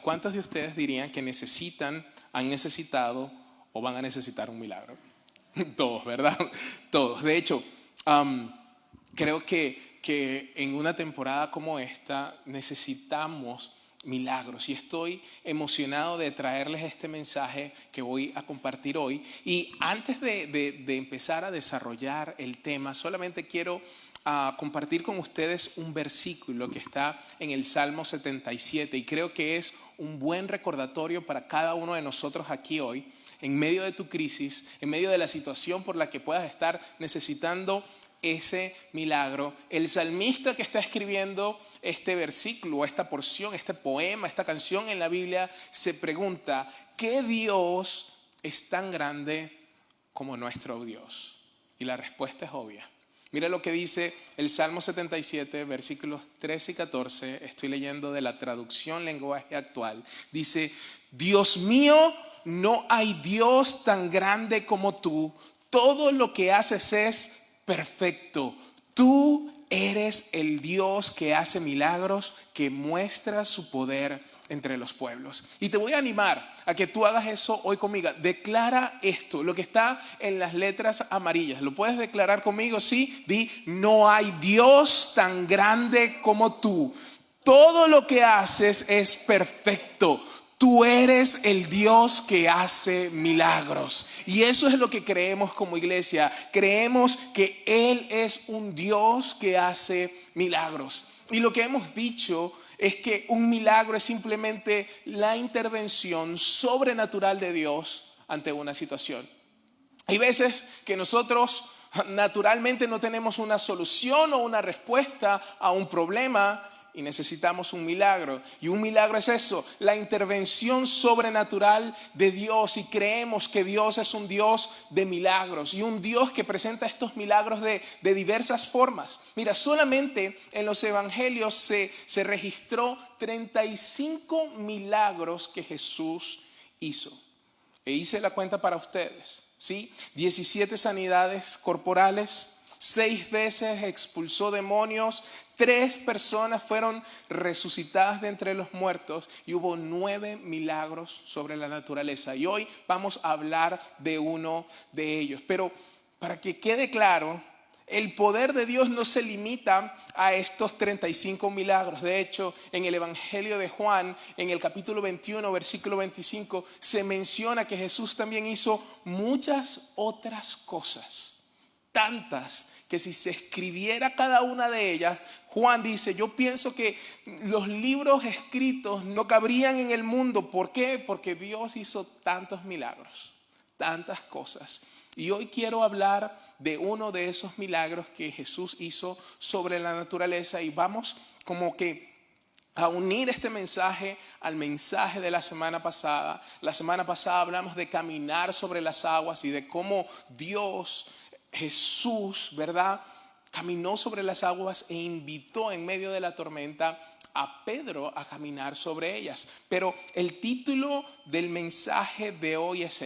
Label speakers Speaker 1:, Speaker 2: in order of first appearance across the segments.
Speaker 1: ¿Cuántos de ustedes dirían que han necesitado o van a necesitar un milagro? Todos, ¿verdad? Todos. De hecho, creo que en una temporada como esta necesitamos milagros, y estoy emocionado de traerles este mensaje que voy a compartir hoy. Y antes de empezar a desarrollar el tema, solamente quiero compartir con ustedes un versículo que está en el Salmo 77, y creo que es un buen recordatorio para cada uno de nosotros aquí hoy, en medio de tu crisis, en medio de la situación por la que puedas estar necesitando ese milagro. El salmista que está escribiendo este versículo, esta porción, este poema, esta canción en la Biblia, se pregunta: ¿qué Dios es tan grande como nuestro Dios? Y la respuesta es obvia. Mira lo que dice el Salmo 77, versículos 13 y 14. Estoy leyendo de la traducción lenguaje actual. Dice: Dios mío, no hay Dios tan grande como tú. Todo lo que haces es perfecto. Tú eres el Dios que hace milagros, que muestra su poder entre los pueblos. Y te voy a animar a que tú hagas eso hoy conmigo. Declara esto, lo que está en las letras amarillas. ¿Lo puedes declarar conmigo? Sí. Di: no hay Dios tan grande como tú. Todo lo que haces es perfecto. Tú eres el Dios que hace milagros. Y eso es lo que creemos como iglesia. Creemos que Él es un Dios que hace milagros. Y lo que hemos dicho es que un milagro es simplemente la intervención sobrenatural de Dios ante una situación. Hay veces que nosotros naturalmente no tenemos una solución o una respuesta a un problema y necesitamos un milagro. Y un milagro es eso, la intervención sobrenatural de Dios. Y creemos que Dios es un Dios de milagros y un Dios que presenta estos milagros de diversas formas. Mira, solamente en los evangelios se registró 35 milagros que Jesús hizo. E hice la cuenta para ustedes, ¿sí? 17 sanidades corporales, 6 veces expulsó demonios, 3 personas fueron resucitadas de entre los muertos y hubo 9 milagros sobre la naturaleza. Y hoy vamos a hablar de uno de ellos. Pero para que quede claro, el poder de Dios no se limita a estos 35 milagros. De hecho, en el Evangelio de Juan, en el capítulo 21, versículo 25, se menciona que Jesús también hizo muchas otras cosas. Tantas que si se escribiera cada una de ellas, Juan dice: yo pienso que los libros escritos no cabrían en el mundo. ¿Por qué? Porque Dios hizo tantos milagros, tantas cosas. Y hoy quiero hablar de uno de esos milagros que Jesús hizo sobre la naturaleza, y vamos como que a unir este mensaje al mensaje de la semana pasada. La semana pasada hablamos de caminar sobre las aguas y de cómo Jesús, ¿verdad?, caminó sobre las aguas e invitó en medio de la tormenta a Pedro a caminar sobre ellas. Pero el título del mensaje de hoy es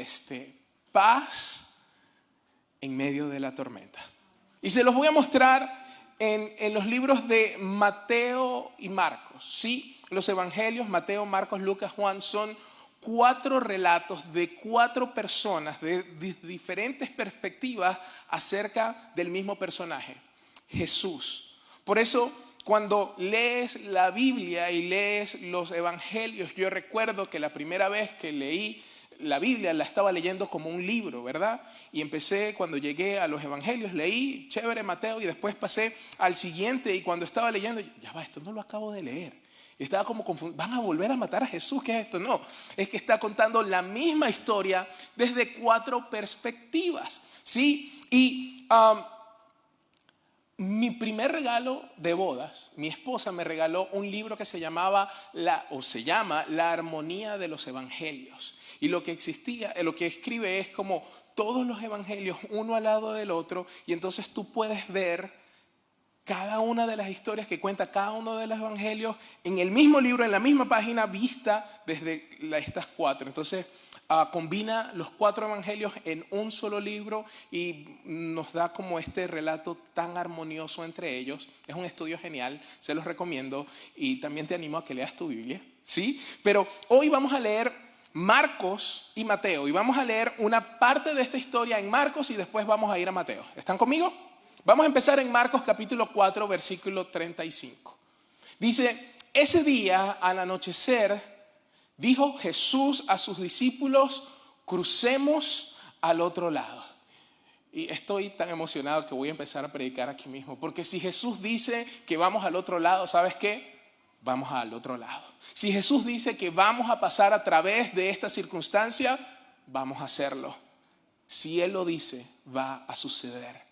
Speaker 1: paz en medio de la tormenta. Y se los voy a mostrar en los libros de Mateo y Marcos, ¿sí? Los evangelios, Mateo, Marcos, Lucas, Juan, son 4 relatos de 4 personas de diferentes perspectivas acerca del mismo personaje, Jesús. Por eso, cuando lees la Biblia y lees los evangelios, yo recuerdo que la primera vez que leí la Biblia la estaba leyendo como un libro, ¿verdad? Y empecé, cuando llegué a los evangelios, leí chévere Mateo y después pasé al siguiente, y cuando estaba leyendo, ya va, esto no lo acabo de leer. Y estaba como confundido. ¿Van a volver a matar a Jesús? ¿Qué es esto? No, es que está contando la misma historia desde 4 perspectivas, ¿sí? Y mi primer regalo de bodas, mi esposa me regaló un libro que se llama La Armonía de los Evangelios. Y lo que escribe es como todos los evangelios uno al lado del otro, y entonces tú puedes ver cada una de las historias que cuenta cada uno de los evangelios en el mismo libro, en la misma página, vista desde estas 4. Entonces combina los 4 evangelios en un solo libro y nos da como este relato tan armonioso entre ellos. Es un estudio genial, se los recomiendo, y también te animo a que leas tu Biblia, ¿sí? Pero hoy vamos a leer Marcos y Mateo y vamos a leer una parte de esta historia en Marcos y después vamos a ir a Mateo. ¿Están conmigo? Vamos a empezar en Marcos capítulo 4, versículo 35. Dice, ese día al anochecer dijo Jesús a sus discípulos, crucemos al otro lado. Y estoy tan emocionado que voy a empezar a predicar aquí mismo. Porque si Jesús dice que vamos al otro lado, ¿sabes qué? Vamos al otro lado. Si Jesús dice que vamos a pasar a través de esta circunstancia, vamos a hacerlo. Si Él lo dice, va a suceder.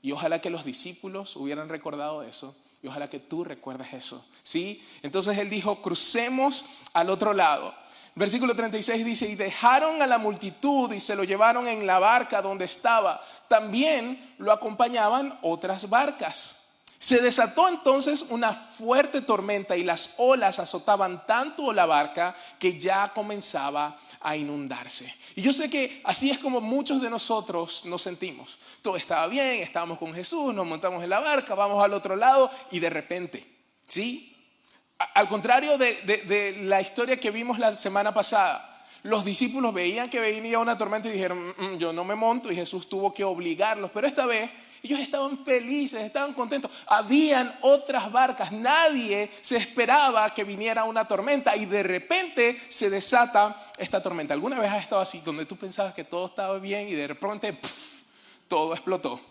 Speaker 1: Y ojalá que los discípulos hubieran recordado eso. Y ojalá que tú recuerdes eso. ¿Sí? Entonces Él dijo, crucemos al otro lado. Versículo 36 dice, y dejaron a la multitud y se lo llevaron en la barca donde estaba. También lo acompañaban otras barcas. Se desató entonces una fuerte tormenta y las olas azotaban tanto la barca que ya comenzaba a inundarse. Y yo sé que así es como muchos de nosotros nos sentimos. Todo estaba bien, estábamos con Jesús, nos montamos en la barca, vamos al otro lado y de repente, ¿sí? Al contrario de la historia que vimos la semana pasada, los discípulos veían que venía una tormenta y dijeron, yo no me monto, y Jesús tuvo que obligarlos. Pero esta vez ellos estaban felices, estaban contentos. Habían otras barcas, nadie se esperaba que viniera una tormenta y de repente se desata esta tormenta. ¿Alguna vez has estado así, donde tú pensabas que todo estaba bien y de repente todo explotó?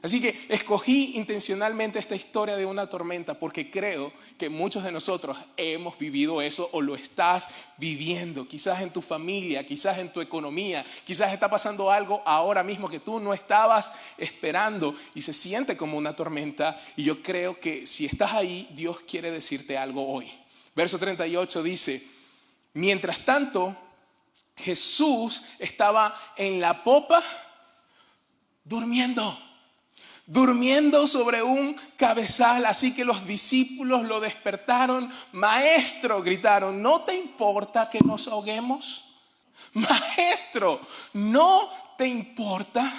Speaker 1: Así que escogí intencionalmente esta historia de una tormenta porque creo que muchos de nosotros hemos vivido eso o lo estás viviendo. Quizás en tu familia, quizás en tu economía, quizás está pasando algo ahora mismo que tú no estabas esperando y se siente como una tormenta. Y yo creo que si estás ahí, Dios quiere decirte algo hoy. Verso 38 dice, mientras tanto, Jesús estaba en la popa durmiendo sobre un cabezal, así que los discípulos lo despertaron. Maestro, gritaron, ¿no te importa que nos ahoguemos? Maestro, ¿no te importa?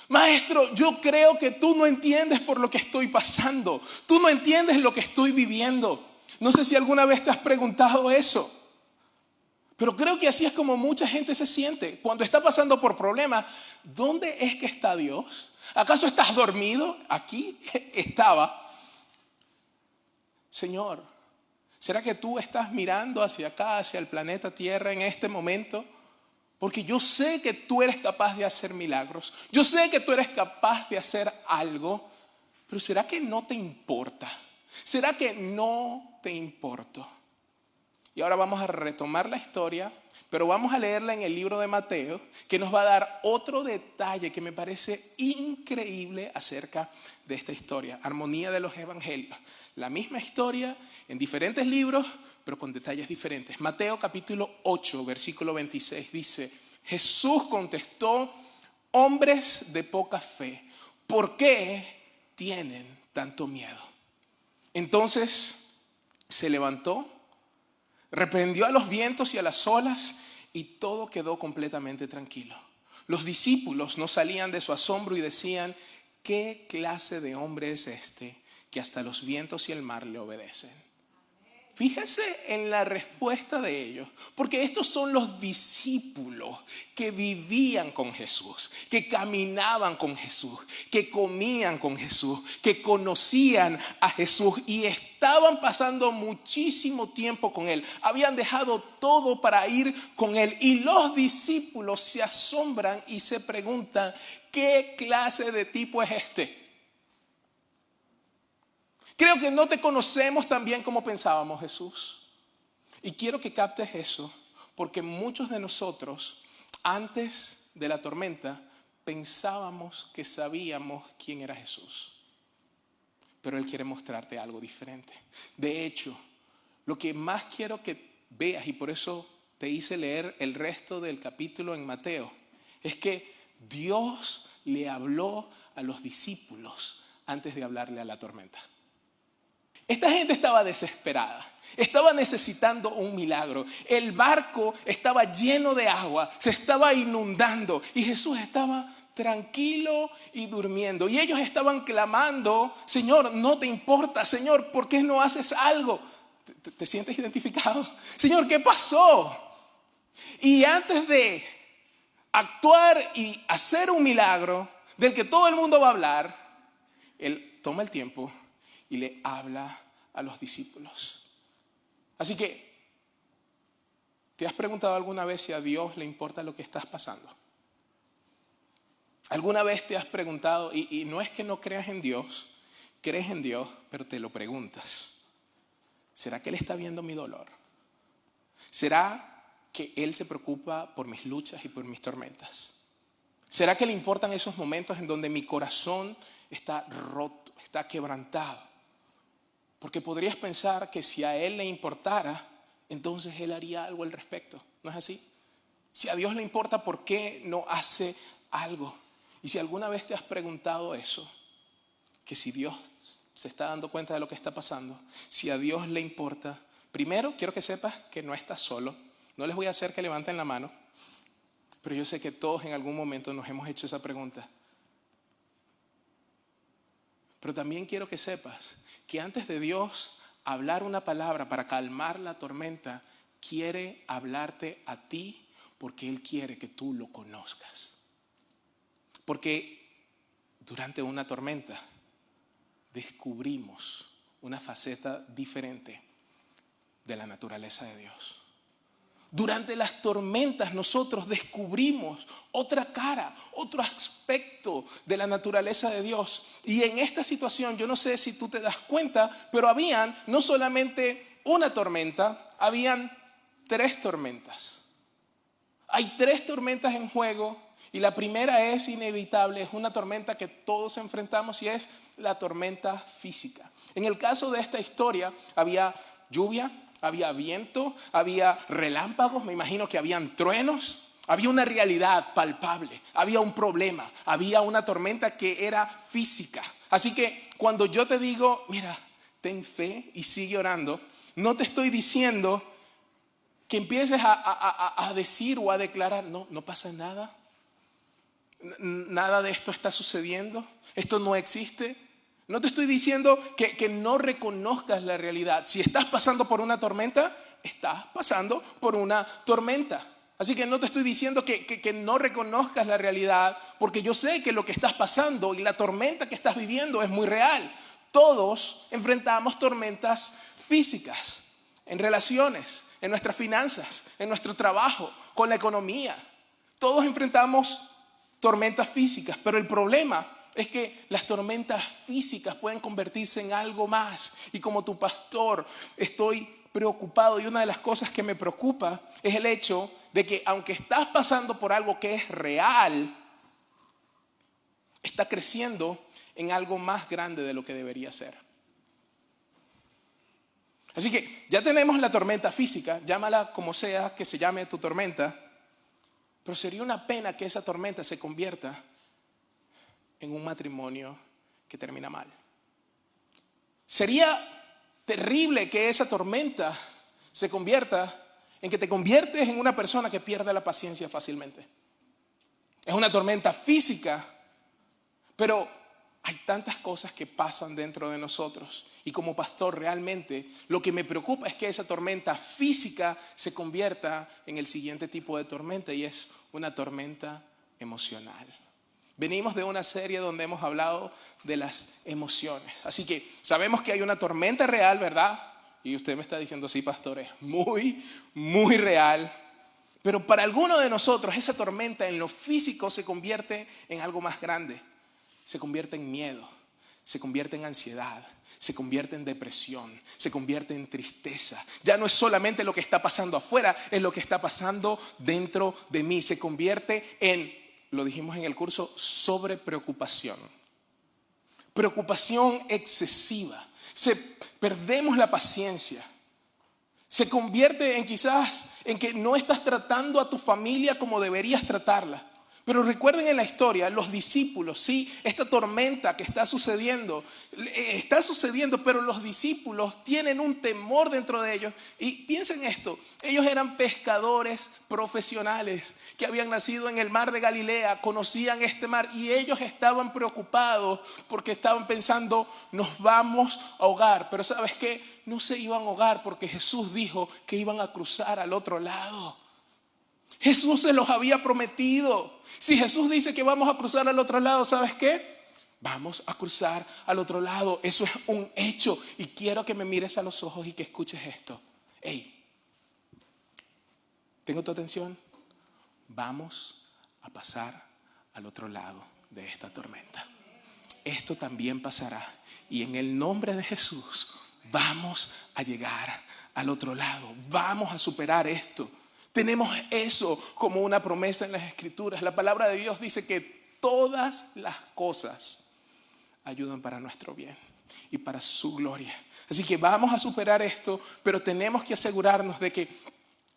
Speaker 1: Maestro, yo creo que tú no entiendes por lo que estoy pasando. Tú no entiendes lo que estoy viviendo. No sé si alguna vez te has preguntado eso. Pero creo que así es como mucha gente se siente. Cuando está pasando por problemas, ¿dónde es que está Dios? ¿Acaso estás dormido? Aquí estaba. Señor, ¿será que tú estás mirando hacia acá, hacia el planeta Tierra en este momento? Porque yo sé que tú eres capaz de hacer milagros. Yo sé que tú eres capaz de hacer algo. Pero ¿será que no te importa? ¿Será que no te importo? Y ahora vamos a retomar la historia, pero vamos a leerla en el libro de Mateo, que nos va a dar otro detalle que me parece increíble acerca de esta historia. Armonía de los evangelios. La misma historia en diferentes libros, pero con detalles diferentes. Mateo capítulo 8, versículo 26 dice, Jesús contestó, hombres de poca fe, ¿por qué tienen tanto miedo? Entonces se levantó, reprendió a los vientos y a las olas y todo quedó completamente tranquilo. Los discípulos no salían de su asombro y decían, ¿qué clase de hombre es este que hasta los vientos y el mar le obedecen? Fíjese en la respuesta de ellos, porque estos son los discípulos que vivían con Jesús, que caminaban con Jesús, que comían con Jesús, que conocían a Jesús y estaban pasando muchísimo tiempo con Él. Habían dejado todo para ir con Él y los discípulos se asombran y se preguntan, ¿qué clase de tipo es este? Creo que no te conocemos tan bien como pensábamos, Jesús. Y quiero que captes eso, porque muchos de nosotros, antes de la tormenta, pensábamos que sabíamos quién era Jesús. Pero Él quiere mostrarte algo diferente. De hecho, lo que más quiero que veas, y por eso te hice leer el resto del capítulo en Mateo, es que Dios le habló a los discípulos antes de hablarle a la tormenta. Esta gente estaba desesperada, estaba necesitando un milagro. El barco estaba lleno de agua, se estaba inundando y Jesús estaba tranquilo y durmiendo. Y ellos estaban clamando, Señor, ¿no te importa? Señor, ¿por qué no haces algo? ¿Te sientes identificado? Señor, ¿qué pasó? Y antes de actuar y hacer un milagro del que todo el mundo va a hablar, Él toma el tiempo y le habla a los discípulos. Así que, ¿te has preguntado alguna vez si a Dios le importa lo que estás pasando? ¿Alguna vez te has preguntado, y no es que no creas en Dios, crees en Dios, pero te lo preguntas, ¿será que Él está viendo mi dolor? ¿Será que Él se preocupa por mis luchas y por mis tormentas? ¿Será que le importan esos momentos en donde mi corazón está roto, está quebrantado? Porque podrías pensar que si a Él le importara, entonces Él haría algo al respecto. ¿No es así? Si a Dios le importa, ¿por qué no hace algo? Y si alguna vez te has preguntado eso, que si Dios se está dando cuenta de lo que está pasando, si a Dios le importa, primero quiero que sepas que no estás solo. No les voy a hacer que levanten la mano, pero yo sé que todos en algún momento nos hemos hecho esa pregunta. Pero también quiero que sepas que antes de Dios hablar una palabra para calmar la tormenta, quiere hablarte a ti porque Él quiere que tú lo conozcas. Porque durante una tormenta descubrimos una faceta diferente de la naturaleza de Dios. Durante las tormentas nosotros descubrimos otra cara, otro aspecto de la naturaleza de Dios. Y en esta situación, yo no sé si tú te das cuenta, pero habían no solamente una tormenta, habían 3 tormentas. Hay 3 tormentas en juego y la primera es inevitable, es una tormenta que todos enfrentamos y es la tormenta física. En el caso de esta historia había lluvia, había viento, había relámpagos, me imagino que habían truenos, había una realidad palpable, había un problema, había una tormenta que era física. Así que cuando yo te digo, mira, ten fe y sigue orando, no te estoy diciendo que empieces a decir o a declarar, no pasa nada, nada de esto está sucediendo, esto no existe. No te estoy diciendo que no reconozcas la realidad. Si estás pasando por una tormenta, estás pasando por una tormenta. Así que no te estoy diciendo que no reconozcas la realidad, porque yo sé que lo que estás pasando y la tormenta que estás viviendo es muy real. Todos enfrentamos tormentas físicas, en relaciones, en nuestras finanzas, en nuestro trabajo, con la economía. Todos enfrentamos tormentas físicas, pero el problema es que las tormentas físicas pueden convertirse en algo más. Y como tu pastor estoy preocupado, y una de las cosas que me preocupa es el hecho de que aunque estás pasando por algo que es real, está creciendo en algo más grande de lo que debería ser. Así que ya tenemos la tormenta física, llámala como sea que se llame tu tormenta, pero sería una pena que esa tormenta se convierta en un matrimonio que termina mal. Sería terrible que esa tormenta se convierta en que te conviertes en una persona que pierde la paciencia fácilmente. Es una tormenta física, pero hay tantas cosas que pasan dentro de nosotros. Y como pastor, realmente lo que me preocupa es que esa tormenta física se convierta en el siguiente tipo de tormenta, y es una tormenta emocional. Venimos de una serie donde hemos hablado de las emociones. Así que sabemos que hay una tormenta real, ¿verdad? Y usted me está diciendo, sí, pastor, es muy, muy real. Pero para algunos de nosotros esa tormenta en lo físico se convierte en algo más grande. Se convierte en miedo, se convierte en ansiedad, se convierte en depresión, se convierte en tristeza. Ya no es solamente lo que está pasando afuera, es lo que está pasando dentro de mí. Se convierte en, lo dijimos en el curso, sobrepreocupación. Preocupación excesiva. Perdemos la paciencia. Se convierte en quizás en que no estás tratando a tu familia como deberías tratarla. Pero recuerden en la historia, los discípulos, sí, esta tormenta que está sucediendo, pero los discípulos tienen un temor dentro de ellos. Y piensen esto, ellos eran pescadores profesionales que habían nacido en el mar de Galilea, conocían este mar y ellos estaban preocupados porque estaban pensando, nos vamos a ahogar. Pero ¿sabes qué? No se iban a ahogar porque Jesús dijo que iban a cruzar al otro lado. Jesús se los había prometido. Si Jesús dice que vamos a cruzar al otro lado, ¿sabes qué? Vamos a cruzar al otro lado. Eso es un hecho. Y quiero que me mires a los ojos y que escuches esto. Hey, ¿tengo tu atención? Vamos a pasar al otro lado de esta tormenta. Esto también pasará. Y en el nombre de Jesús, vamos a llegar al otro lado. Vamos a superar esto. Tenemos eso como una promesa en las Escrituras. La palabra de Dios dice que todas las cosas ayudan para nuestro bien y para su gloria. Así que vamos a superar esto, pero tenemos que asegurarnos de que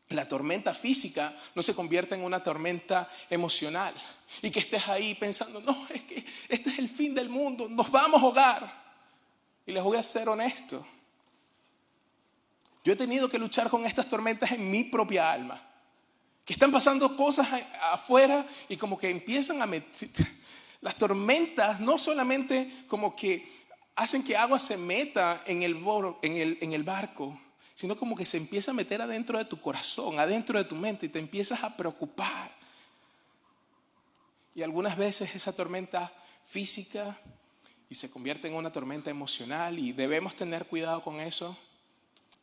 Speaker 1: la tormenta física no se convierta en una tormenta emocional. Y que estés ahí pensando, no, es que este es el fin del mundo, nos vamos a ahogar. Y les voy a ser honesto. Yo he tenido que luchar con estas tormentas en mi propia alma. Que están pasando cosas afuera y como que empiezan a meter. Las tormentas no solamente como que hacen que agua se meta en el barco, sino como que se empieza a meter adentro de tu corazón, adentro de tu mente y te empiezas a preocupar. Y algunas veces esa tormenta física y se convierte en una tormenta emocional y debemos tener cuidado con eso.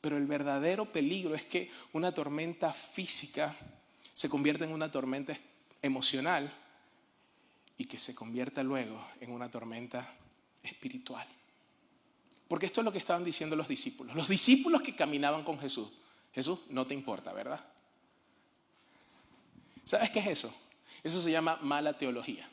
Speaker 1: Pero el verdadero peligro es que una tormenta física se convierta en una tormenta emocional y que se convierta luego en una tormenta espiritual. Porque esto es lo que estaban diciendo los discípulos. Los discípulos que caminaban con Jesús. Jesús, no te importa, ¿verdad? ¿Sabes qué es eso? Eso se llama mala teología.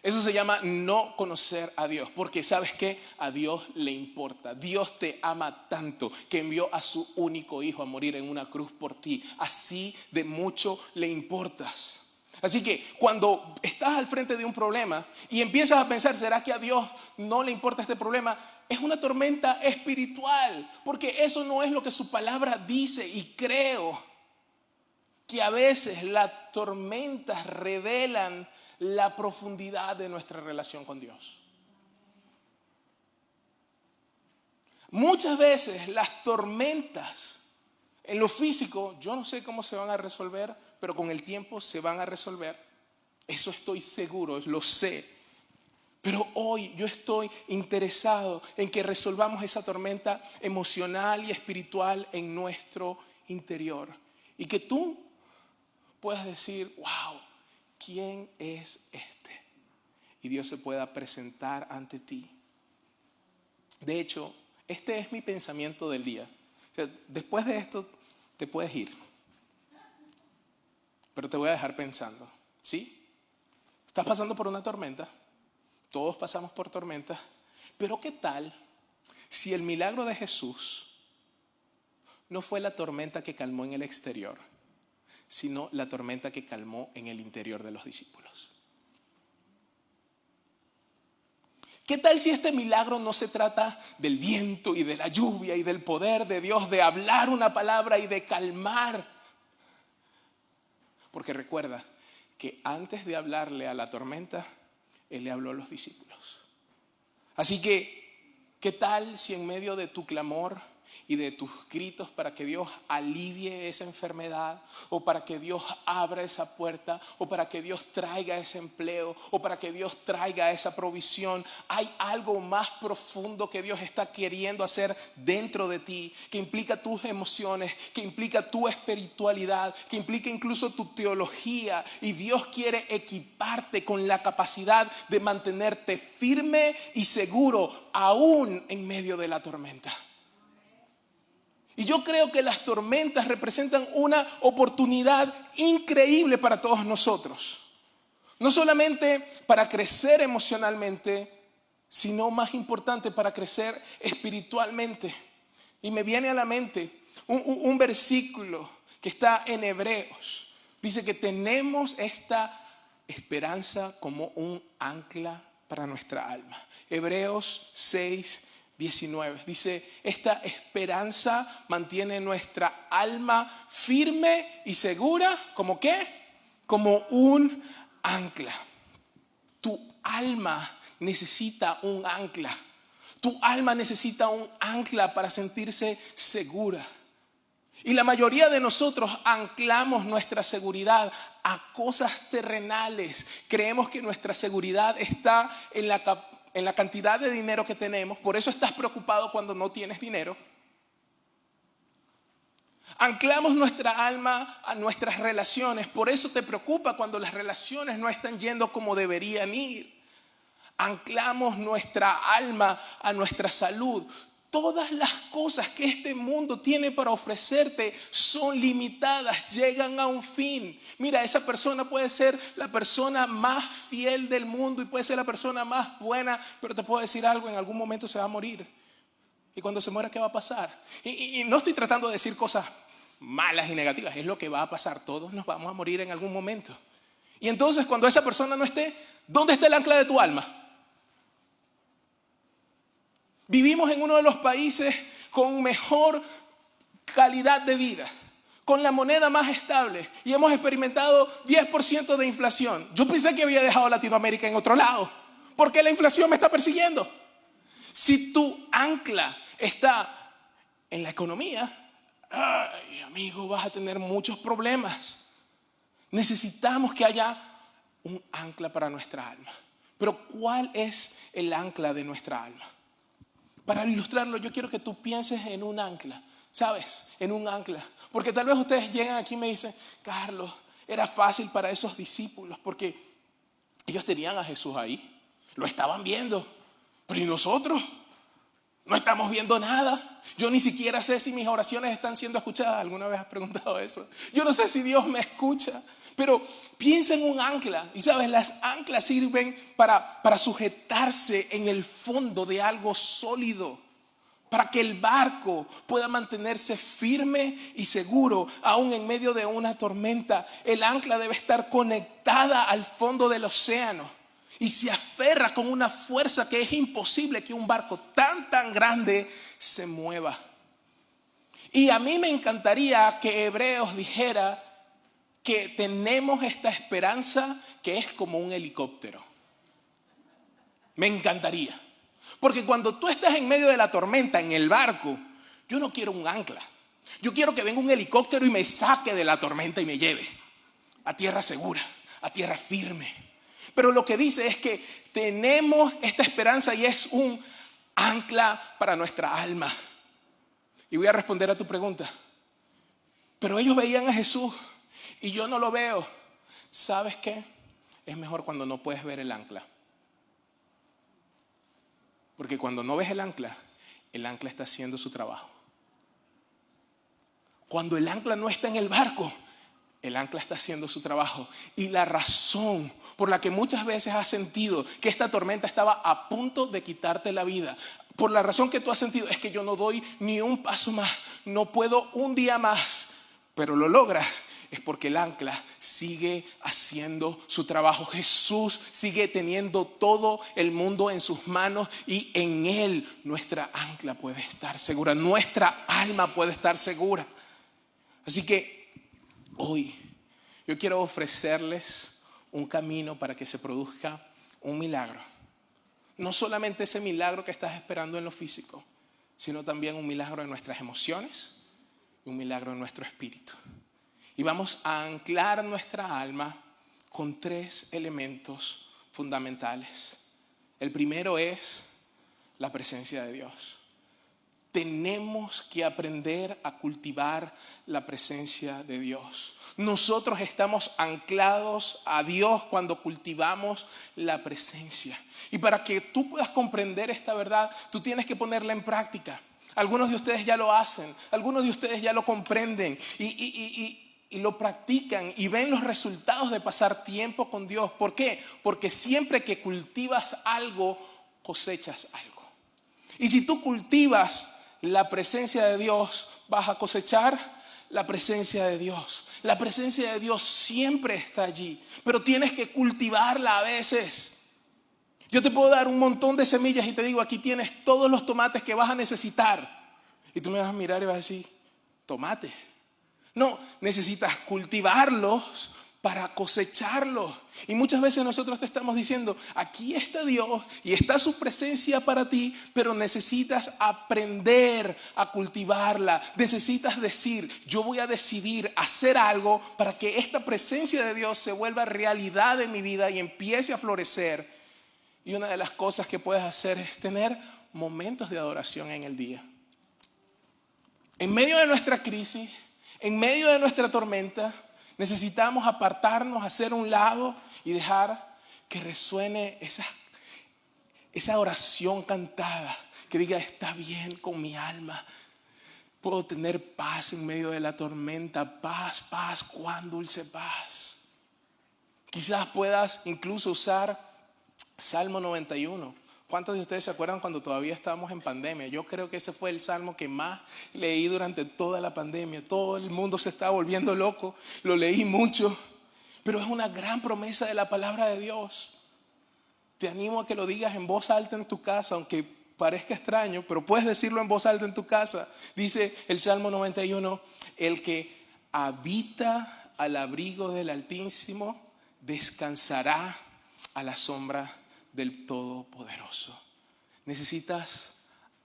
Speaker 1: Eso se llama no conocer a Dios, porque ¿sabes qué? A Dios le importa. Dios te ama tanto que envió a su único hijo a morir en una cruz por ti. Así de mucho le importas. Así que cuando estás al frente de un problema y empiezas a pensar, ¿será que a Dios no le importa este problema? Es una tormenta espiritual, porque eso no es lo que su palabra dice. Y creo que a veces las tormentas revelan la profundidad de nuestra relación con Dios. Muchas veces las tormentas en lo físico, yo no sé cómo se van a resolver, pero con el tiempo se van a resolver. Eso estoy seguro, lo sé. Pero hoy yo estoy interesado en que resolvamos esa tormenta emocional y espiritual en nuestro interior. Y que tú puedas decir, wow, ¿quién es este? Y Dios se pueda presentar ante ti. De hecho, este es mi pensamiento del día. O sea, después de esto te puedes ir, pero te voy a dejar pensando. ¿Sí? Estás pasando por una tormenta. Todos pasamos por tormentas. Pero ¿qué tal si el milagro de Jesús no fue la tormenta que calmó en el exterior, sino la tormenta que calmó en el interior de los discípulos? ¿Qué tal si este milagro no se trata del viento y de la lluvia y del poder de Dios, de hablar una palabra y de calmar? Porque recuerda que antes de hablarle a la tormenta, Él le habló a los discípulos. Así que, ¿qué tal si en medio de tu clamor y de tus gritos para que Dios alivie esa enfermedad, o para que Dios abra esa puerta, o para que Dios traiga ese empleo, o para que Dios traiga esa provisión, hay algo más profundo que Dios está queriendo hacer dentro de ti, que implica tus emociones, que implica tu espiritualidad, que implica incluso tu teología, y Dios quiere equiparte con la capacidad de mantenerte firme y seguro aún en medio de la tormenta. Y yo creo que las tormentas representan una oportunidad increíble para todos nosotros. No solamente para crecer emocionalmente, sino más importante, para crecer espiritualmente. Y me viene a la mente un versículo que está en Hebreos. Dice que tenemos esta esperanza como un ancla para nuestra alma. Hebreos 6:19 dice, esta esperanza mantiene nuestra alma firme y segura. ¿Cómo qué? Como un ancla. Tu alma necesita un ancla. Tu alma necesita un ancla para sentirse segura. Y la mayoría de nosotros anclamos nuestra seguridad a cosas terrenales. Creemos que nuestra seguridad está en la cantidad de dinero que tenemos. Por eso estás preocupado cuando no tienes dinero. Anclamos nuestra alma a nuestras relaciones. Por eso te preocupa cuando las relaciones no están yendo como deberían ir. Anclamos nuestra alma a nuestra salud. Todas las cosas que este mundo tiene para ofrecerte son limitadas, llegan a un fin. Mira, esa persona puede ser la persona más fiel del mundo y puede ser la persona más buena, pero te puedo decir algo, en algún momento se va a morir. Y cuando se muera, ¿qué va a pasar? Y no estoy tratando de decir cosas malas y negativas, es lo que va a pasar. Todos nos vamos a morir en algún momento. Y entonces, cuando esa persona no esté, ¿dónde está el ancla de tu alma? Vivimos en uno de los países con mejor calidad de vida, con la moneda más estable y hemos experimentado 10% de inflación. Yo pensé que había dejado Latinoamérica en otro lado. ¿Por qué la inflación me está persiguiendo? Si tu ancla está en la economía, ay, amigo, vas a tener muchos problemas. Necesitamos que haya un ancla para nuestra alma. Pero ¿cuál es el ancla de nuestra alma? Para ilustrarlo, yo quiero que tú pienses en un ancla, ¿sabes? En un ancla. Porque tal vez ustedes llegan aquí y me dicen, Carlos, era fácil para esos discípulos porque ellos tenían a Jesús ahí, lo estaban viendo. Pero ¿y nosotros? No estamos viendo nada. Yo ni siquiera sé si mis oraciones están siendo escuchadas. ¿Alguna vez has preguntado eso? Yo no sé si Dios me escucha. Pero piensa en un ancla. Y sabes, las anclas sirven para sujetarse en el fondo de algo sólido. Para que el barco pueda mantenerse firme y seguro aún en medio de una tormenta. El ancla debe estar conectada al fondo del océano. Y se aferra con una fuerza que es imposible que un barco tan grande se mueva. Y a mí me encantaría que Hebreos dijera que tenemos esta esperanza que es como un helicóptero. Me encantaría. Porque cuando tú estás en medio de la tormenta en el barco, yo no quiero un ancla. Yo quiero que venga un helicóptero y me saque de la tormenta y me lleve a tierra segura, a tierra firme. Pero lo que dice es que tenemos esta esperanza y es un ancla para nuestra alma. Y voy a responder a tu pregunta. Pero ellos veían a Jesús y yo no lo veo. ¿Sabes qué? Es mejor cuando no puedes ver el ancla. Porque cuando no ves el ancla está haciendo su trabajo. Cuando el ancla no está en el barco, el ancla está haciendo su trabajo. Y la razón por la que muchas veces has sentido que esta tormenta estaba a punto de quitarte la vida, por la razón que tú has sentido, es que yo no doy ni un paso más, no puedo un día más, pero lo logras, es porque el ancla sigue haciendo su trabajo. Jesús sigue teniendo todo el mundo en sus manos y en Él nuestra ancla puede estar segura, nuestra alma puede estar segura. Así que hoy yo quiero ofrecerles un camino para que se produzca un milagro. No solamente ese milagro que estás esperando en lo físico, sino también un milagro en nuestras emociones y un milagro en nuestro espíritu. Y vamos a anclar nuestra alma con 3 elementos fundamentales. El primero es la presencia de Dios. Tenemos que aprender a cultivar la presencia de Dios. Nosotros estamos anclados a Dios cuando cultivamos la presencia. Y para que tú puedas comprender esta verdad, tú tienes que ponerla en práctica. Algunos de ustedes ya lo hacen, algunos de ustedes ya lo comprenden y lo practican y ven los resultados de pasar tiempo con Dios. ¿Por qué? Porque siempre que cultivas algo, cosechas algo. Y si tú cultivas la presencia de Dios, vas a cosechar la presencia de Dios. La presencia de Dios siempre está allí, pero tienes que cultivarla a veces. Yo te puedo dar un montón de semillas y te digo, aquí tienes todos los tomates que vas a necesitar. Y tú me vas a mirar y vas a decir, tomate. No, necesitas cultivarlos para cosecharlos. Y muchas veces nosotros te estamos diciendo, aquí está Dios y está su presencia para ti, pero necesitas aprender a cultivarla. Necesitas decir, yo voy a decidir hacer algo para que esta presencia de Dios se vuelva realidad en mi vida y empiece a florecer. Y una de las cosas que puedes hacer es tener momentos de adoración en el día. En medio de nuestra crisis, en medio de nuestra tormenta, necesitamos apartarnos, hacer un lado y dejar que resuene esa oración cantada que diga, está bien con mi alma. Puedo tener paz en medio de la tormenta. Paz, paz, cuán dulce paz. Quizás puedas incluso usar Salmo 91. ¿Cuántos de ustedes se acuerdan cuando todavía estábamos en pandemia? Yo creo que ese fue el salmo que más leí durante toda la pandemia. Todo el mundo se estaba volviendo loco. Lo leí mucho. Pero es una gran promesa de la palabra de Dios. Te animo a que lo digas en voz alta en tu casa, aunque parezca extraño, pero puedes decirlo en voz alta en tu casa. Dice el Salmo 91, el que habita al abrigo del Altísimo descansará a la sombra del Todopoderoso. Necesitas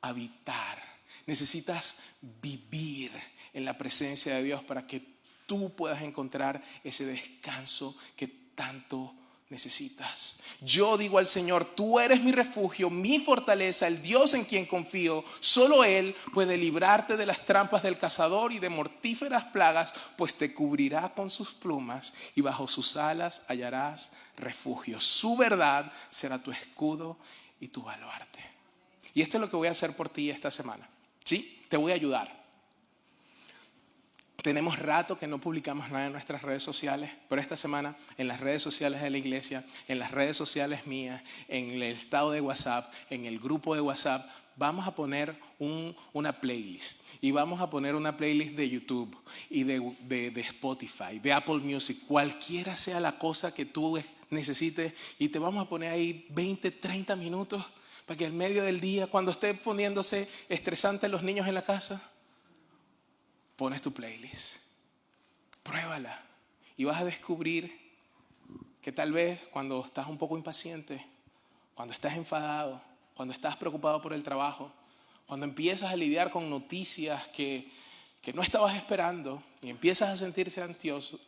Speaker 1: habitar, necesitas vivir en la presencia de Dios para que tú puedas encontrar ese descanso que tanto necesitas. Yo digo al Señor, tú eres mi refugio, mi fortaleza, el Dios en quien confío. Solo Él puede librarte de las trampas del cazador y de mortíferas plagas, pues te cubrirá con sus plumas y bajo sus alas hallarás refugio. Su verdad será tu escudo y tu baluarte. Y esto es lo que voy a hacer por ti esta semana. ¿Sí? Te voy a ayudar. Tenemos rato que no publicamos nada en nuestras redes sociales, pero esta semana en las redes sociales de la iglesia, en las redes sociales mías, en el estado de WhatsApp, en el grupo de WhatsApp, vamos a poner una playlist. Y vamos a poner una playlist de YouTube y de Spotify, de Apple Music, cualquiera sea la cosa que tú necesites. Y te vamos a poner ahí 20, 30 minutos para que en medio del día, cuando esté poniéndose estresante los niños en la casa, pones tu playlist, pruébala y vas a descubrir que tal vez cuando estás un poco impaciente, cuando estás enfadado, cuando estás preocupado por el trabajo, cuando empiezas a lidiar con noticias que no estabas esperando y empiezas a sentirse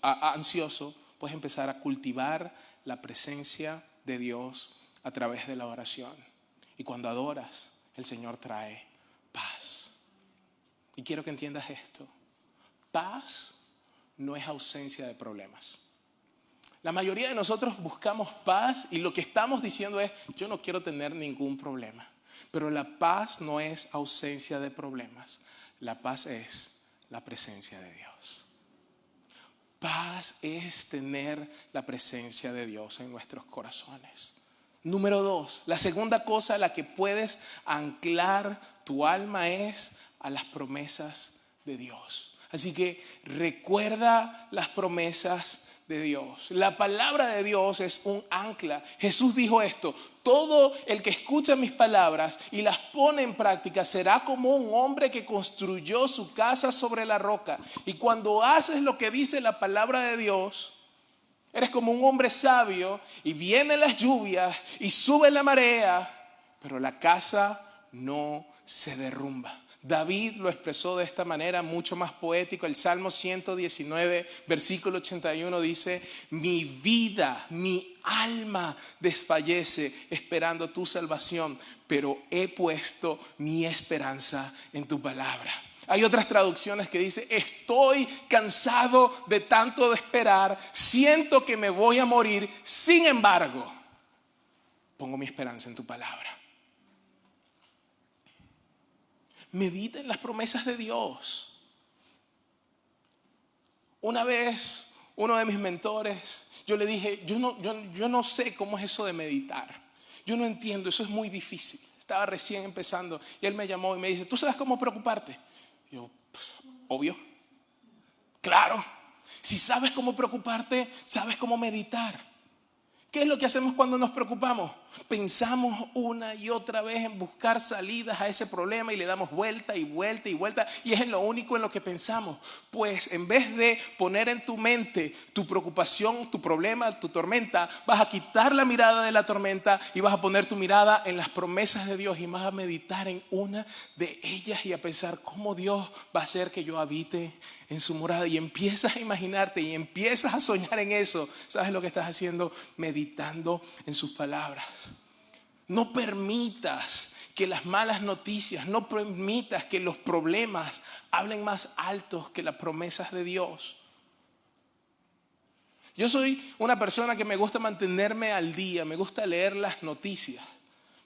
Speaker 1: ansioso, puedes empezar a cultivar la presencia de Dios a través de la oración. Y cuando adoras, el Señor trae paz. Y quiero que entiendas esto. Paz no es ausencia de problemas. La mayoría de nosotros buscamos paz y lo que estamos diciendo es, yo no quiero tener ningún problema. Pero la paz no es ausencia de problemas. La paz es la presencia de Dios. Paz es tener la presencia de Dios en nuestros corazones. Número 2, la segunda cosa a la que puedes anclar tu alma es a las promesas de Dios. Así que recuerda las promesas de Dios. La palabra de Dios es un ancla. Jesús dijo esto: todo el que escucha mis palabras y las pone en práctica será como un hombre que construyó su casa sobre la roca. Y cuando haces lo que dice la palabra de Dios, eres como un hombre sabio y vienen las lluvias y sube la marea, pero la casa no se derrumba. David lo expresó de esta manera, mucho más poético. El Salmo 119, versículo 81 dice: mi vida, mi alma desfallece esperando tu salvación, pero he puesto mi esperanza en tu palabra. Hay otras traducciones que dice: estoy cansado de tanto de esperar, siento que me voy a morir, sin embargo, pongo mi esperanza en tu palabra. Medita en las promesas de Dios. Una vez, uno de mis mentores, yo le dije, yo no sé cómo es eso de meditar. Yo no entiendo, eso es muy difícil. Estaba recién empezando y él me llamó y me dice: ¿tú sabes cómo preocuparte? Yo, pues, obvio. Claro, si sabes cómo preocuparte, sabes cómo meditar. ¿Qué es lo que hacemos cuando nos preocupamos? Pensamos una y otra vez en buscar salidas a ese problema y le damos vuelta y vuelta y vuelta, y es en lo único en lo que pensamos. Pues en vez de poner en tu mente tu preocupación, tu problema, tu tormenta, vas a quitar la mirada de la tormenta y vas a poner tu mirada en las promesas de Dios y vas a meditar en una de ellas y a pensar cómo Dios va a hacer que yo habite en su morada, y empiezas a imaginarte y empiezas a soñar en eso. ¿Sabes lo que estás haciendo? Meditando en sus palabras. No permitas que las malas noticias, no permitas que los problemas hablen más altos que las promesas de Dios. Yo soy una persona que me gusta mantenerme al día, me gusta leer las noticias.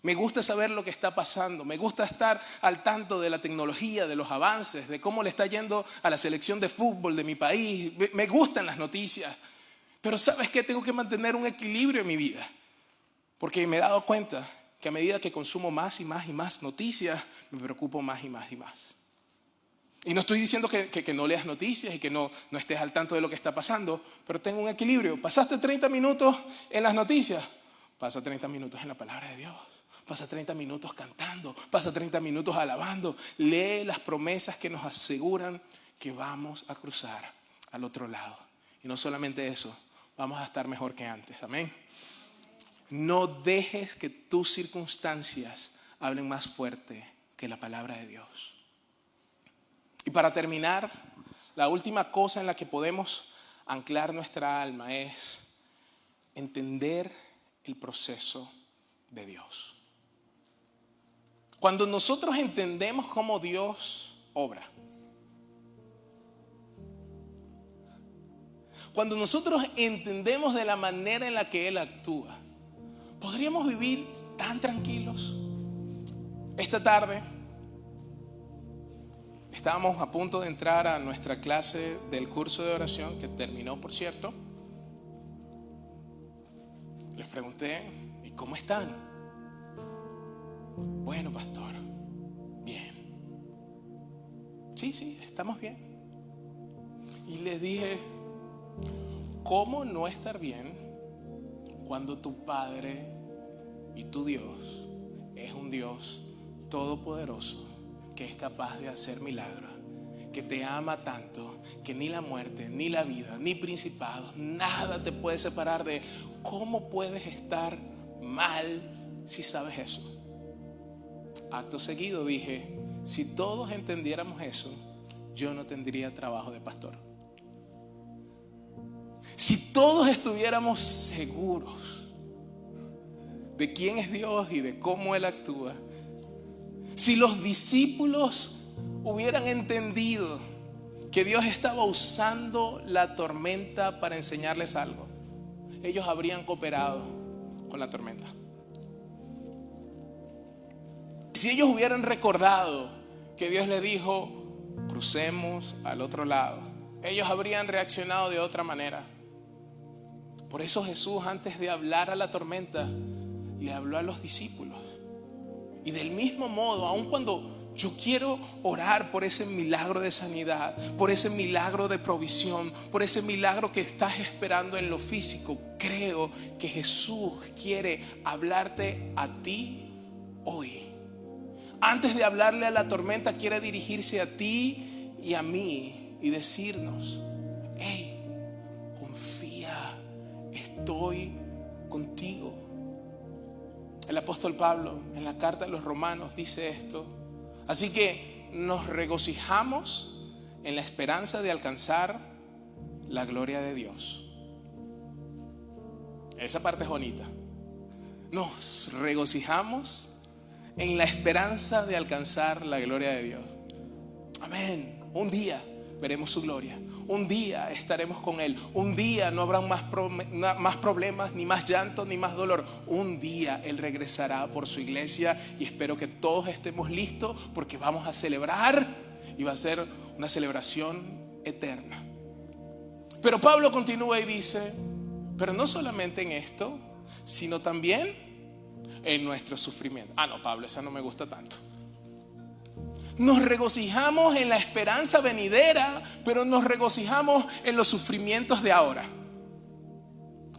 Speaker 1: Me gusta saber lo que está pasando, me gusta estar al tanto de la tecnología, de los avances, de cómo le está yendo a la selección de fútbol de mi país. Me gustan las noticias, pero ¿sabes qué? Tengo que mantener un equilibrio en mi vida, porque me he dado cuenta que a medida que consumo más y más y más noticias, me preocupo más y más y más. Y no estoy diciendo que no leas noticias y que no estés al tanto de lo que está pasando, pero tengo un equilibrio. Pasaste 30 minutos en las noticias, pasa 30 minutos en la palabra de Dios. Pasa 30 minutos cantando, pasa 30 minutos alabando. Lee las promesas que nos aseguran que vamos a cruzar al otro lado. Y no solamente eso, vamos a estar mejor que antes. Amén. No dejes que tus circunstancias hablen más fuerte que la palabra de Dios. Y para terminar, la última cosa en la que podemos anclar nuestra alma es entender el proceso de Dios. Cuando nosotros entendemos cómo Dios obra, cuando nosotros entendemos de la manera en la que Él actúa, podríamos vivir tan tranquilos. Esta tarde estábamos a punto de entrar a nuestra clase del curso de oración, que terminó, por cierto. Les pregunté, ¿y cómo están? Bueno, pastor, bien. Sí, estamos bien. Y les dije, ¿cómo no estar bien cuando tu Padre y tu Dios es un Dios todopoderoso que es capaz de hacer milagros, que te ama tanto que ni la muerte, ni la vida, ni principados, nada te puede separar de? ¿Cómo puedes estar mal si sabes eso? Acto seguido dije, si todos entendiéramos eso, yo no tendría trabajo de pastor. Si todos estuviéramos seguros de quién es Dios y de cómo Él actúa, si los discípulos hubieran entendido que Dios estaba usando la tormenta para enseñarles algo, ellos habrían cooperado con la tormenta. Si ellos hubieran recordado que Dios les dijo, crucemos al otro lado, ellos habrían reaccionado de otra manera. Por eso Jesús, antes de hablar a la tormenta, le habló a los discípulos. Y del mismo modo, aun cuando yo quiero orar por ese milagro de sanidad, por ese milagro de provisión, por ese milagro que estás esperando en lo físico, creo que Jesús quiere hablarte a ti hoy. Antes de hablarle a la tormenta, quiere dirigirse a ti y a mí y decirnos, hey, confía, estoy contigo. El apóstol Pablo en la carta de los Romanos dice esto. Así que nos regocijamos en la esperanza de alcanzar la gloria de Dios. Esa parte es bonita. Nos regocijamos en la esperanza de alcanzar la gloria de Dios. Amén. Un día veremos su gloria. Un día estaremos con Él. Un día no habrá más problemas, ni más llanto, ni más dolor. Un día Él regresará por su iglesia y espero que todos estemos listos porque vamos a celebrar y va a ser una celebración eterna. Pero Pablo continúa y dice, pero no solamente en esto, sino también en nuestro sufrimiento. No, Pablo, esa no me gusta tanto. Nos regocijamos en la esperanza venidera, pero nos regocijamos en los sufrimientos de ahora.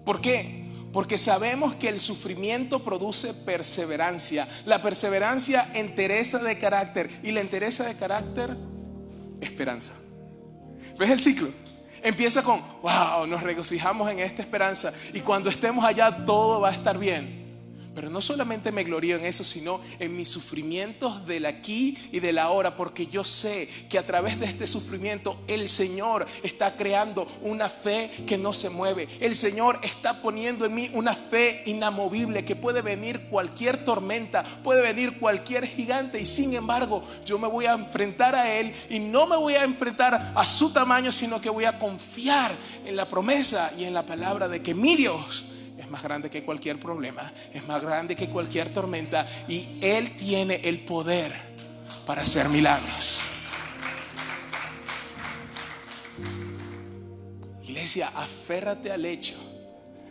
Speaker 1: ¿Por qué? Porque sabemos que el sufrimiento produce perseverancia. La perseverancia, entereza de carácter. Y la entereza de carácter, esperanza. ¿Ves el ciclo? Empieza con, wow, nos regocijamos en esta esperanza. Y cuando estemos allá todo va a estar bien. Pero no solamente me glorío en eso, sino en mis sufrimientos del aquí y del ahora, porque yo sé que a través de este sufrimiento el Señor está creando una fe que no se mueve. El Señor está poniendo en mí una fe inamovible, que puede venir cualquier tormenta, puede venir cualquier gigante, y sin embargo yo me voy a enfrentar a Él, y no me voy a enfrentar a su tamaño, sino que voy a confiar en la promesa y en la palabra de que mi Dios es más grande que cualquier problema, es más grande que cualquier tormenta, y Él tiene el poder para hacer milagros. Iglesia, aférrate al hecho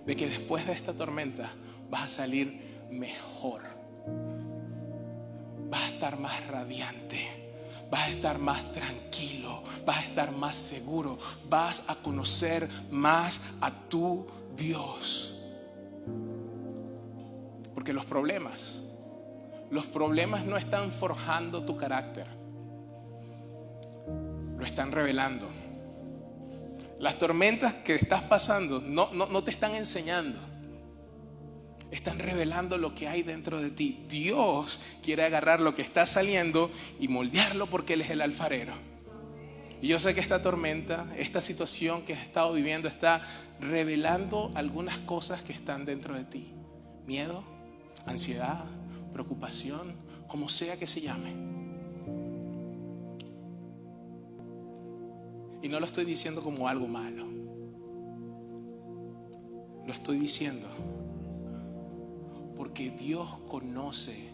Speaker 1: de que después de esta tormenta vas a salir mejor, vas a estar más radiante, vas a estar más tranquilo, vas a estar más seguro, vas a conocer más a tu Dios. Porque los problemas no están forjando tu carácter, lo están revelando. Las tormentas que estás pasando no te están enseñando, están revelando lo que hay dentro de ti. Dios quiere agarrar lo que está saliendo y moldearlo, porque Él es el alfarero. Y yo sé que esta tormenta, esta situación que has estado viviendo, está revelando algunas cosas que están dentro de ti. Miedo, ansiedad, preocupación, como sea que se llame. Y no lo estoy diciendo como algo malo. Lo estoy diciendo porque Dios conoce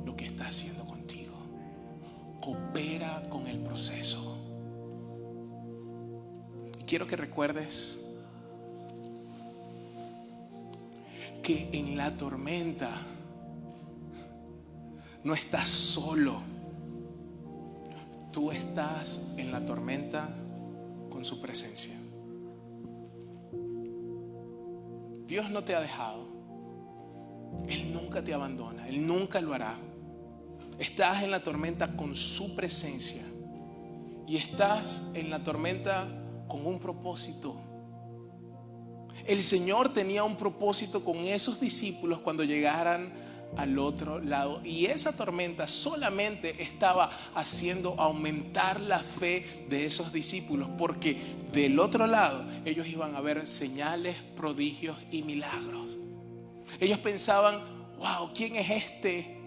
Speaker 1: lo que está haciendo contigo. Coopera con el proceso. Quiero que recuerdes que en la tormenta no estás solo. Tú estás en la tormenta con su presencia. Dios no te ha dejado. Él nunca te abandona. Él nunca lo hará. Estás en la tormenta con su presencia. Y estás en la tormenta con un propósito. El Señor tenía un propósito con esos discípulos cuando llegaran al otro lado, y esa tormenta solamente estaba haciendo aumentar la fe de esos discípulos, porque del otro lado ellos iban a ver señales, prodigios y milagros. Ellos pensaban, wow, ¿quién es este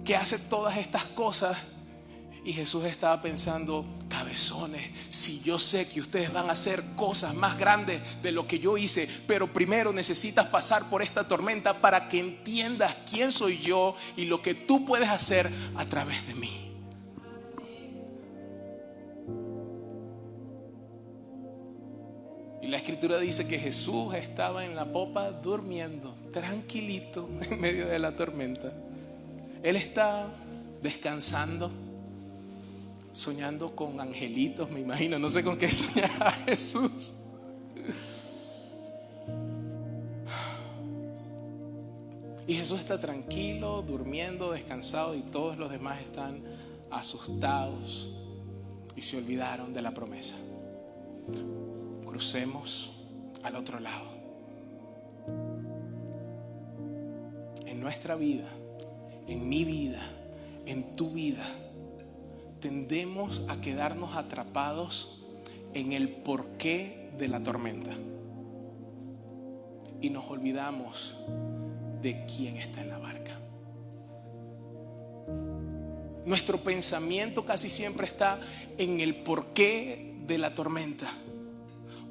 Speaker 1: que hace todas estas cosas? Y Jesús estaba pensando, cabezones, si yo sé que ustedes van a hacer cosas más grandes de lo que yo hice, pero primero necesitas pasar por esta tormenta para que entiendas quién soy yo y lo que tú puedes hacer a través de mí. Y la escritura dice que Jesús estaba en la popa durmiendo, tranquilito en medio de la tormenta. Él está descansando, soñando con angelitos, me imagino. No sé con qué soñaba Jesús. Y Jesús está tranquilo, durmiendo, descansado, y todos los demás están asustados y se olvidaron de la promesa. Crucemos al otro lado. En nuestra vida, en mi vida, en tu vida, tendemos a quedarnos atrapados en el porqué de la tormenta y nos olvidamos de quién está en la barca. Nuestro pensamiento casi siempre está en el porqué de la tormenta,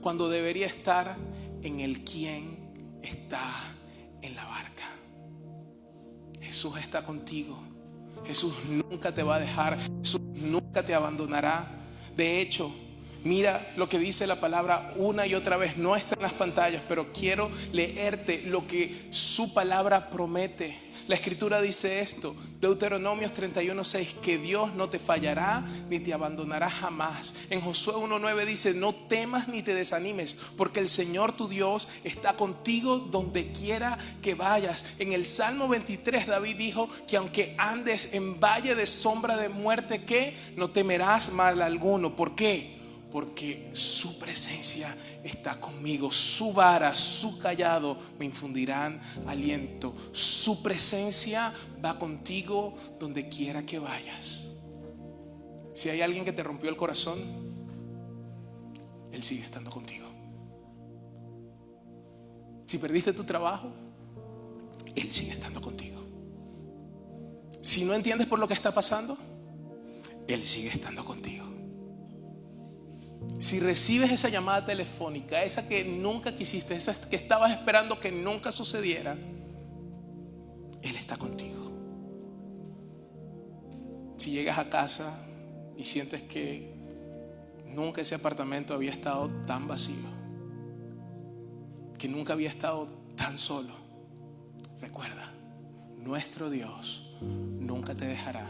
Speaker 1: cuando debería estar en el quién está en la barca. Jesús está contigo. Jesús nunca te va a dejar. Jesús nunca te abandonará. De hecho, mira lo que dice la palabra una y otra vez. No está en las pantallas, pero quiero leerte lo que su palabra promete. La Escritura dice esto, Deuteronomios 31:6, que Dios no te fallará ni te abandonará jamás. En Josué 1:9 dice, no temas ni te desanimes, porque el Señor tu Dios está contigo donde quiera que vayas. En el Salmo 23 David dijo que aunque andes en valle de sombra de muerte, que no temerás mal alguno. ¿Por qué? Porque su presencia está conmigo, su vara, su callado me infundirán aliento. Su presencia va contigo donde quiera que vayas. Si hay alguien que te rompió el corazón, Él sigue estando contigo. Si perdiste tu trabajo, Él sigue estando contigo. Si no entiendes por lo que está pasando, Él sigue estando contigo. Si recibes esa llamada telefónica, esa que nunca quisiste, esa que estabas esperando que nunca sucediera, Él está contigo. Si llegas a casa y sientes que nunca ese apartamento había estado tan vacío, que nunca había estado tan solo, recuerda, nuestro Dios nunca te dejará,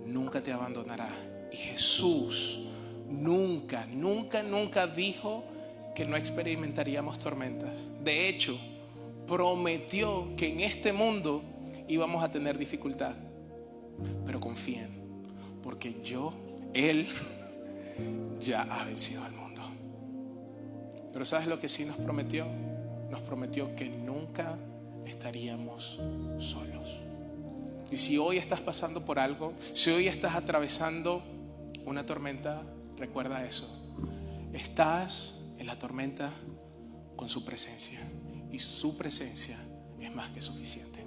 Speaker 1: nunca te abandonará. Y Jesús nunca dijo que no experimentaríamos tormentas. De hecho, prometió que en este mundo íbamos a tener dificultad. Pero confíen, porque Él ya ha vencido al mundo. Pero ¿sabes lo que sí nos prometió? Nos prometió que nunca estaríamos solos. Y si hoy estás pasando por algo, si hoy estás atravesando una tormenta, recuerda eso. Estás en la tormenta con su presencia, y su presencia es más que suficiente.